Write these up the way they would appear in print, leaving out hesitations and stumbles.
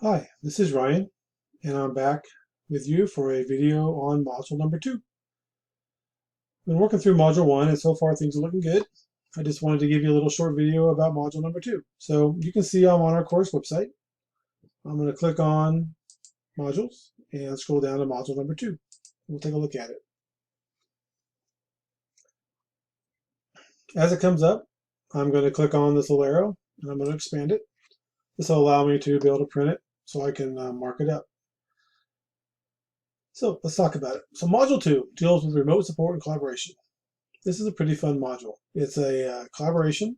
Hi, this is Ryan, and I'm back with you for a video on module number 2. I've been working through module 1, and so far things are looking good. I just wanted to give you a little short video about module number 2. So you can see I'm on our course website. I'm going to click on modules and scroll down to module number 2. We'll take a look at it. As it comes up, I'm going to click on this little arrow, and I'm going to expand it. This will allow me to be able to print it so I can mark it up. So let's talk about it. So module 2 deals with remote support and collaboration. This is a pretty fun module. It's a collaboration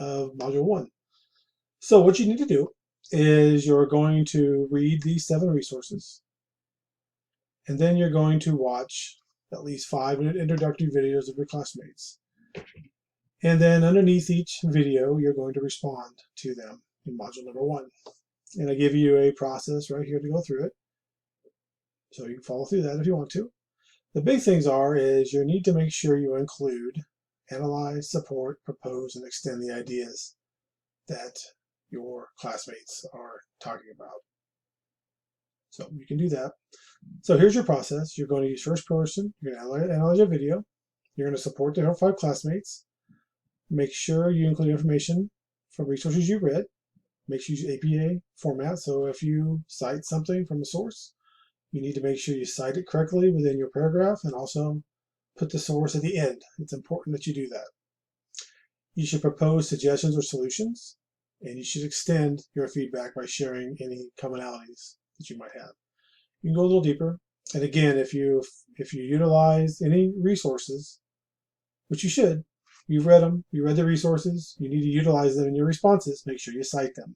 of module 1. So what you need to do is you're going to read these 7 resources, and then you're going to watch at least 5 introductory videos of your classmates. And then underneath each video, you're going to respond to them in module number 1. And I give you a process right here to go through it. So you can follow through that if you want to. The big things is you need to make sure you include, analyze, support, propose, and extend the ideas that your classmates are talking about. So you can do that. So here's your process. You're going to use first person. You're going to analyze your video. You're going to support the 5 classmates. Make sure you include information from resources you read. Make sure you use APA format. So if you cite something from a source, you need to make sure you cite it correctly within your paragraph and also put the source at the end. It's important that you do that. You should propose suggestions or solutions, and you should extend your feedback by sharing any commonalities that you might have. You can go a little deeper. And again, if you utilize any resources, which you should, you've read them, you read the resources, you need to utilize them in your responses, make sure you cite them.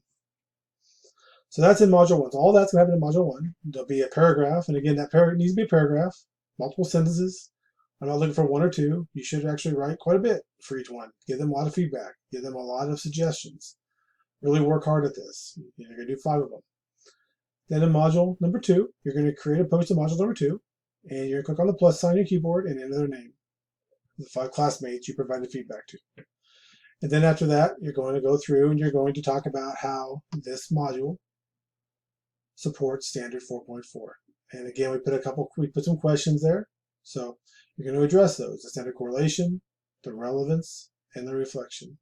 So that's in module 1. So all that's going to happen in module 1. There'll be a paragraph, and again, that paragraph needs to be a paragraph, multiple sentences. I'm not looking for 1 or 2. You should actually write quite a bit for each one. Give them a lot of feedback. Give them a lot of suggestions. Really work hard at this. You're going to do 5 of them. Then in module number 2, you're going to create a post in module number 2, and you're going to click on the plus sign on your keyboard and enter their name. The 5 classmates you provided feedback to. And then after that, you're going to go through and you're going to talk about how this module supports standard 4.4. And again, we put some questions there. So you're going to address those: the standard correlation, the relevance, and the reflection.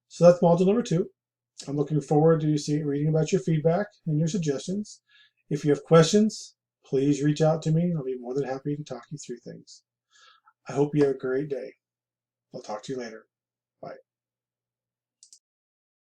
So that's module number 2. I'm looking forward to reading about your feedback and your suggestions. If you have questions, please reach out to me. I'll be more than happy to talk you through things. I hope you have a great day. I'll talk to you later.